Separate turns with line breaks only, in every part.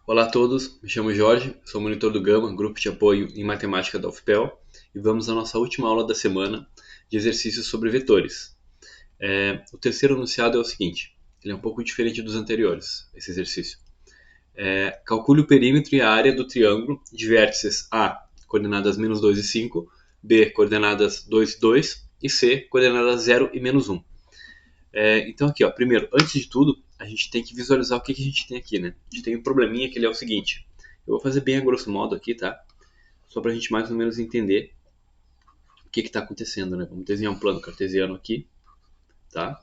Olá a todos, me chamo Jorge, sou monitor do Gama, grupo de apoio em matemática da UFPEL, e vamos à nossa última aula da semana de exercícios sobre vetores. O terceiro enunciado é o seguinte, ele é um pouco diferente dos anteriores, esse exercício. Calcule o perímetro e a área do triângulo de vértices A, coordenadas menos 2 e 5, B, coordenadas 2 e 2, e C, coordenadas 0 e menos 1. Então aqui, primeiro, antes de tudo, a gente tem que visualizar o que a gente tem aqui, né? A gente tem um probleminha que ele é o seguinte. Eu vou fazer bem a grosso modo aqui, tá? Só para a gente mais ou menos entender o que está acontecendo, né? Vamos desenhar um plano cartesiano aqui, tá?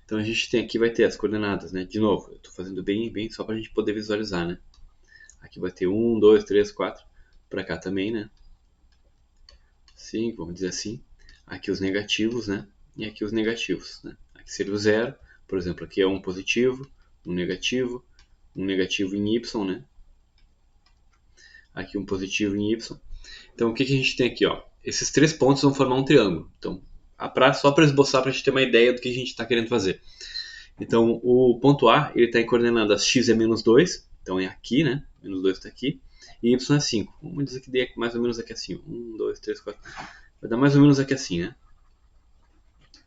Então a gente tem aqui, vai ter as coordenadas, né? De novo, eu estou fazendo bem só para a gente poder visualizar, né? Aqui vai ter 1, 2, 3, 4. Para cá também, né? 5, vamos dizer assim. Aqui os negativos, né? E aqui os negativos, né? Aqui seria o 0, por exemplo, aqui é um positivo, um negativo em y, né? Aqui um positivo em y. Então o que a gente tem aqui, ó? Esses três pontos vão formar um triângulo. Então, só para esboçar, para a gente ter uma ideia do que a gente está querendo fazer. Então, o ponto A, ele está em coordenadas x é menos 2, então é aqui, né? Menos 2 está aqui. E y é 5. Vamos dizer que dê mais ou menos aqui assim. 1, 2, 3, 4. Vai dar mais ou menos aqui assim, né?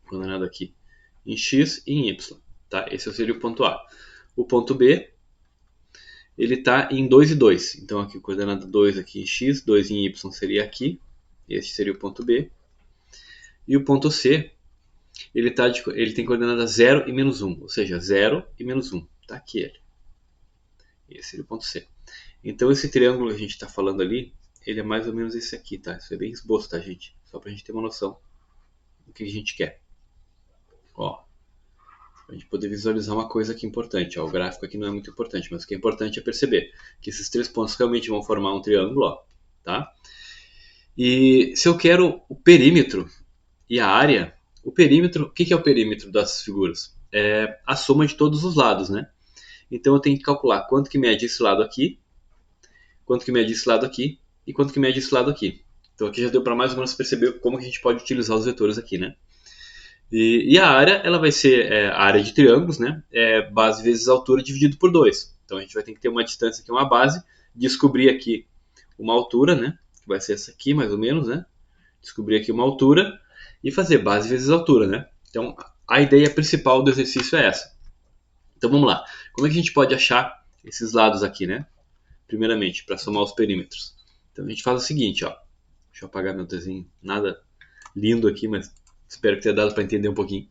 Coordenado aqui em x e em y. Tá? Esse seria o ponto A. O ponto B, ele está em 2 e 2. Então, aqui, coordenada 2 aqui em x, 2 em y seria aqui. Este seria o ponto B. E o ponto C, ele tem coordenada 0 e menos 1. Ou seja, 0 e menos 1. Está aqui ele. Esse seria o ponto C. Então, esse triângulo que a gente está falando ali, ele é mais ou menos esse aqui, tá? Isso é bem esboço, tá, gente? Só para a gente ter uma noção do que a gente quer. Ó, a gente poder visualizar uma coisa aqui importante. Ó, o gráfico aqui não é muito importante, mas o que é importante é perceber que esses três pontos realmente vão formar um triângulo, ó, tá? E se eu quero o perímetro e a área, o perímetro, o que é o perímetro das figuras? É a soma de todos os lados, né? Então eu tenho que calcular quanto que mede esse lado aqui, quanto que mede esse lado aqui e quanto que mede esse lado aqui. Então aqui já deu para mais ou menos perceber como que a gente pode utilizar os vetores aqui, né? E a área, ela vai ser a área de triângulos, né? Base vezes altura dividido por 2. Então a gente vai ter que ter uma distância aqui, uma base, descobrir aqui uma altura, né? Que vai ser essa aqui, mais ou menos, né? Descobrir aqui uma altura e fazer base vezes altura, né? Então a ideia principal do exercício é essa. Então vamos lá. Como é que a gente pode achar esses lados aqui, né? Primeiramente, para somar os perímetros. Então a gente faz o seguinte, ó. Deixa eu apagar meu desenho. Nada lindo aqui, mas espero que tenha dado para entender um pouquinho.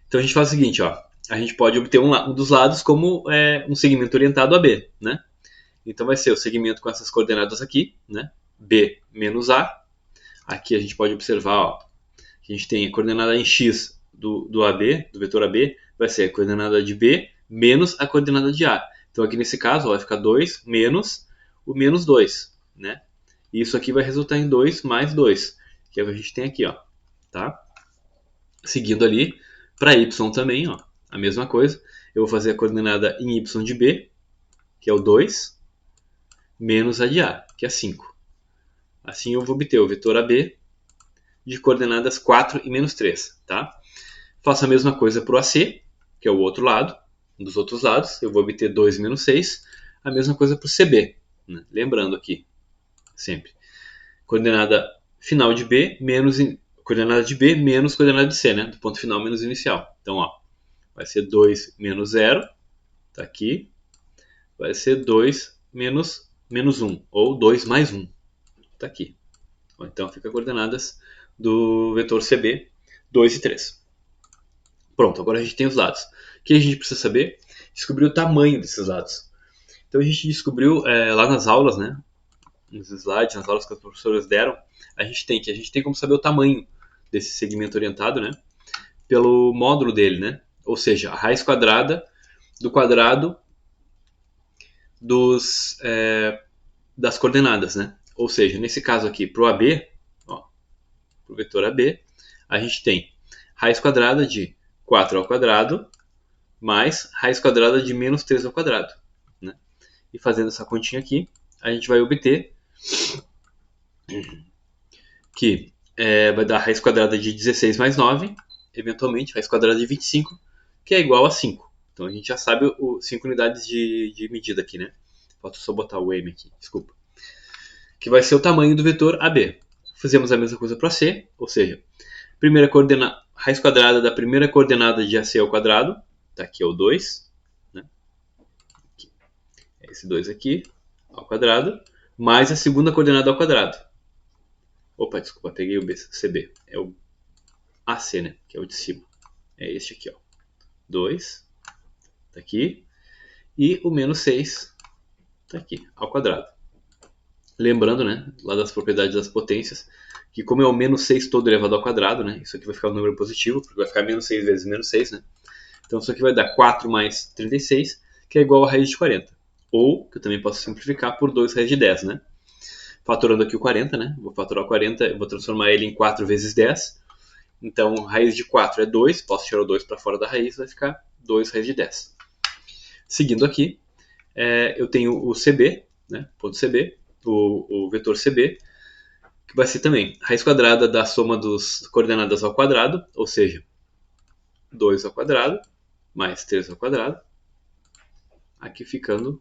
Então a gente faz o seguinte, ó. A gente pode obter um dos lados como um segmento orientado a B, né? Então vai ser o segmento com essas coordenadas aqui, né? B menos A. Aqui a gente pode observar, ó, que a gente tem a coordenada em x do AB, do vetor AB, vai ser a coordenada de B menos a coordenada de A. Então aqui nesse caso, ó, vai ficar 2 menos o menos 2, né? E isso aqui vai resultar em 2 mais 2, que é o que a gente tem aqui, ó, tá? Seguindo ali, para y também, ó, a mesma coisa. Eu vou fazer a coordenada em y de B, que é o 2, menos a de A, que é 5. Assim eu vou obter o vetor AB de coordenadas 4 e menos 3, tá? Faço a mesma coisa para o AC, que é o outro lado, um dos outros lados. Eu vou obter 2 menos 6. A mesma coisa para o CB, né? Lembrando aqui, sempre. Coordenada final de B menos coordenada de B menos coordenada de C, né? Do ponto final menos inicial. Então, ó, vai ser 2 menos 0, tá aqui. Vai ser 2 menos 1, ou 2 mais 1, tá aqui. Então, fica coordenadas do vetor CB, 2 e 3. Pronto, agora a gente tem os lados. O que a gente precisa saber? Descobrir o tamanho desses lados. Então a gente descobriu lá nas aulas, né? Nos slides, nas aulas que as professoras deram, a gente tem como saber o tamanho desse segmento orientado, né? Pelo módulo dele, né? Ou seja, a raiz quadrada do quadrado das coordenadas, né? Ou seja, nesse caso aqui, para o AB, para o vetor AB, a gente tem raiz quadrada de 4 ao quadrado mais raiz quadrada de menos 3 ao quadrado, né? E fazendo essa continha aqui, a gente vai obter que vai dar raiz quadrada de 16 mais 9, eventualmente raiz quadrada de 25, que é igual a 5. Então a gente já sabe 5 unidades de medida aqui, né? Falta só botar o M aqui, desculpa. Que vai ser o tamanho do vetor AB. Fizemos a mesma coisa para C, ou seja, raiz quadrada da primeira coordenada de AC ao quadrado, tá aqui é o 2, né? Esse 2 aqui, ao quadrado, mais a segunda coordenada ao quadrado. Opa, desculpa, peguei o CB. É o AC, né? Que é o de cima. É este aqui, ó. 2, tá aqui. E o menos 6, tá aqui, ao quadrado. Lembrando, né, lá das propriedades das potências, que como é o menos 6 todo elevado ao quadrado, né, isso aqui vai ficar um número positivo, porque vai ficar menos 6 vezes menos 6, né? Então isso aqui vai dar 4 mais 36, que é igual a raiz de 40. Ou, que eu também posso simplificar, por 2 raiz de 10, né? Fatorando aqui o 40, né? Vou fatorar o 40, eu vou transformar ele em 4 vezes 10. Então, raiz de 4 é 2, posso tirar o 2 para fora da raiz, vai ficar 2 raiz de 10. Seguindo aqui, eu tenho o CB, né? Ponto CB, o vetor CB, que vai ser também raiz quadrada da soma das coordenadas ao quadrado, ou seja, 2 ao quadrado, mais 3 ao quadrado, aqui ficando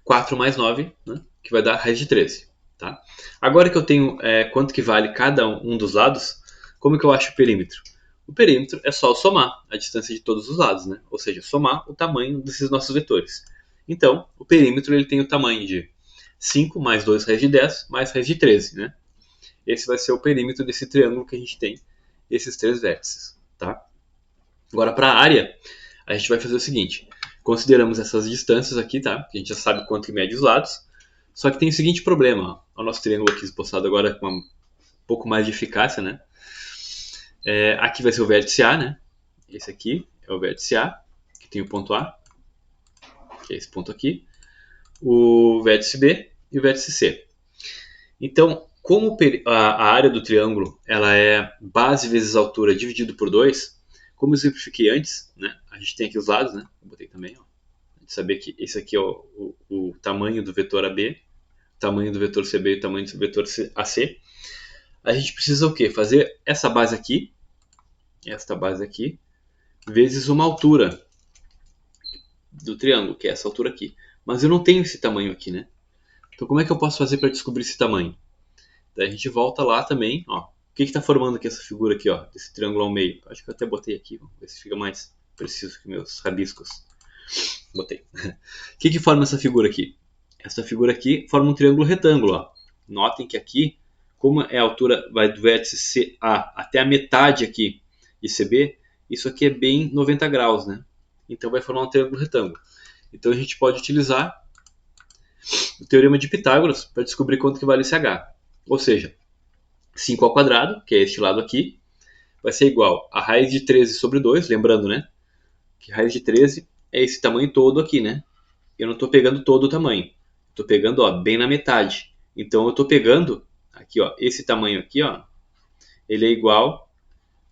4 mais 9, né? Que vai dar raiz de 13. Tá? Agora que eu tenho quanto que vale cada um dos lados, como que eu acho o perímetro? O perímetro é só somar a distância de todos os lados, né? Ou seja, somar o tamanho desses nossos vetores. Então, o perímetro ele tem o tamanho de 5 mais 2 raiz de 10 mais raiz de 13. Né? Esse vai ser o perímetro desse triângulo que a gente tem, esses 3 vértices. Tá? Agora, para a área, a gente vai fazer o seguinte. Consideramos essas distâncias aqui, tá? A gente já sabe quanto que mede os lados. Só que tem o seguinte problema. Ó. O nosso triângulo aqui esboçado agora com um pouco mais de eficácia, né? Aqui vai ser o vértice A, né? Esse aqui é o vértice A, que tem o ponto A, que é esse ponto aqui. O vértice B e o vértice C. Então, como a área do triângulo ela é base vezes altura dividido por 2, como eu exemplifiquei antes, né? A gente tem aqui os lados, né? Eu botei também, ó. A gente saber que esse aqui é o tamanho do vetor AB, o tamanho do vetor CB e o tamanho do vetor AC. A gente precisa o quê? Fazer essa base aqui, vezes uma altura do triângulo, que é essa altura aqui. Mas eu não tenho esse tamanho aqui, né? Então como é que eu posso fazer para descobrir esse tamanho? Daí a gente volta lá também, ó. O que está formando aqui essa figura aqui, ó, desse triângulo ao meio? Acho que eu até botei aqui, vamos ver se fica mais preciso que meus rabiscos. Botei. O que forma essa figura aqui? Essa figura aqui forma um triângulo retângulo, ó. Notem que aqui, como é a altura vai do vértice CA até a metade aqui de CB, isso aqui é bem 90 graus, né? Então vai formar um triângulo retângulo. Então a gente pode utilizar o teorema de Pitágoras para descobrir quanto que vale esse H. Ou seja, 5 ao quadrado, que é este lado aqui, vai ser igual a raiz de 13 sobre 2, lembrando, né? Que raiz de 13 é esse tamanho todo aqui, né? Eu não estou pegando todo o tamanho. Estou pegando, ó, bem na metade. Então eu estou pegando aqui, ó, esse tamanho aqui, ó, ele é igual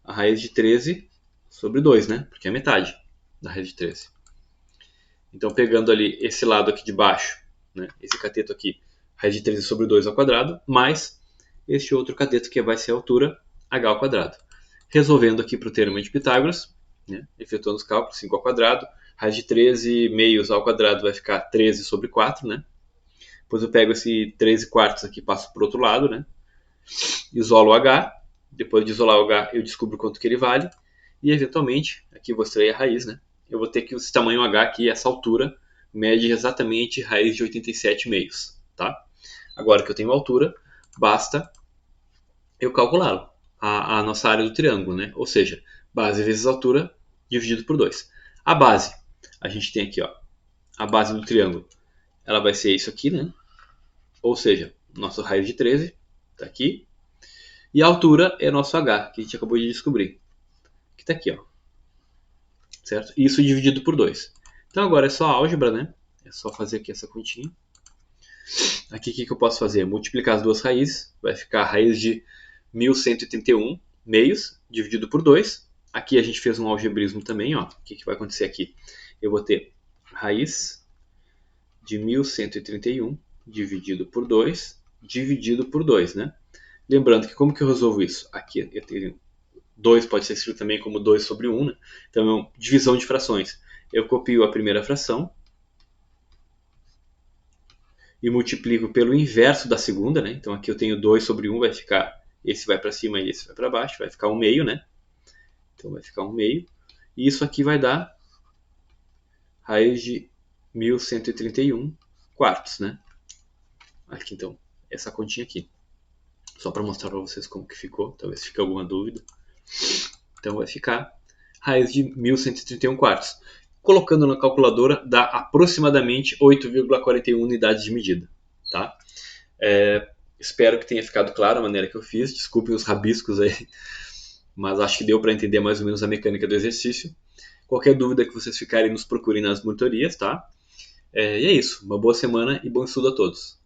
a raiz de 13 sobre 2, né? Porque é a metade da raiz de 13. Então pegando ali esse lado aqui de baixo, né? Esse cateto aqui, raiz de 13 sobre 2 ao quadrado, mais este outro cateto que vai ser a altura h ao quadrado. Resolvendo aqui para o teorema de Pitágoras, né? Efetuando os cálculos, 5 ao quadrado, raiz de 13 meios ao quadrado vai ficar 13 sobre 4, né? Depois eu pego esse 13 quartos aqui e passo para o outro lado, né? Isolo o h, depois de isolar o h eu descubro quanto que ele vale, e eventualmente, aqui eu vou extrair a raiz, né? Eu vou ter que esse tamanho h aqui, essa altura, mede exatamente raiz de 87 meios, tá? Agora que eu tenho a altura, basta eu calculá-lo, a nossa área do triângulo, né? Ou seja, base vezes altura dividido por 2. A base, a gente tem aqui, ó, a base do triângulo, ela vai ser isso aqui, né? Ou seja, nosso raiz de 13, está aqui. E a altura é nosso h, que a gente acabou de descobrir, que está aqui, ó. Certo? Isso dividido por 2. Então agora é só álgebra, né? É só fazer aqui essa continha. Aqui o que eu posso fazer? Multiplicar as duas raízes, vai ficar a raiz de 1131 meios dividido por 2. Aqui a gente fez um algebrismo também, ó. O que vai acontecer aqui? Eu vou ter raiz de 1131 dividido por 2, dividido por 2, né? Lembrando que como que eu resolvo isso? Aqui eu tenho 2 pode ser escrito também como 2 sobre 1, né? Então é divisão de frações. Eu copio a primeira fração e multiplico pelo inverso da segunda, né? Então aqui eu tenho 2 sobre 1, vai ficar, esse vai para cima e esse vai para baixo, vai ficar 1 meio, né? Então vai ficar 1 meio. E isso aqui vai dar raiz de 1131 quartos, né? Aqui então, essa continha aqui. Só para mostrar para vocês como que ficou, talvez fique alguma dúvida. Então vai ficar raiz de 1131 quartos. Colocando na calculadora dá aproximadamente 8,41 unidades de medida, tá? Espero que tenha ficado claro a maneira que eu fiz. Desculpem os rabiscos aí, mas acho que deu para entender mais ou menos a mecânica do exercício. Qualquer dúvida que vocês ficarem, nos procurem nas monitorias, tá? E é isso. Uma boa semana e bom estudo a todos.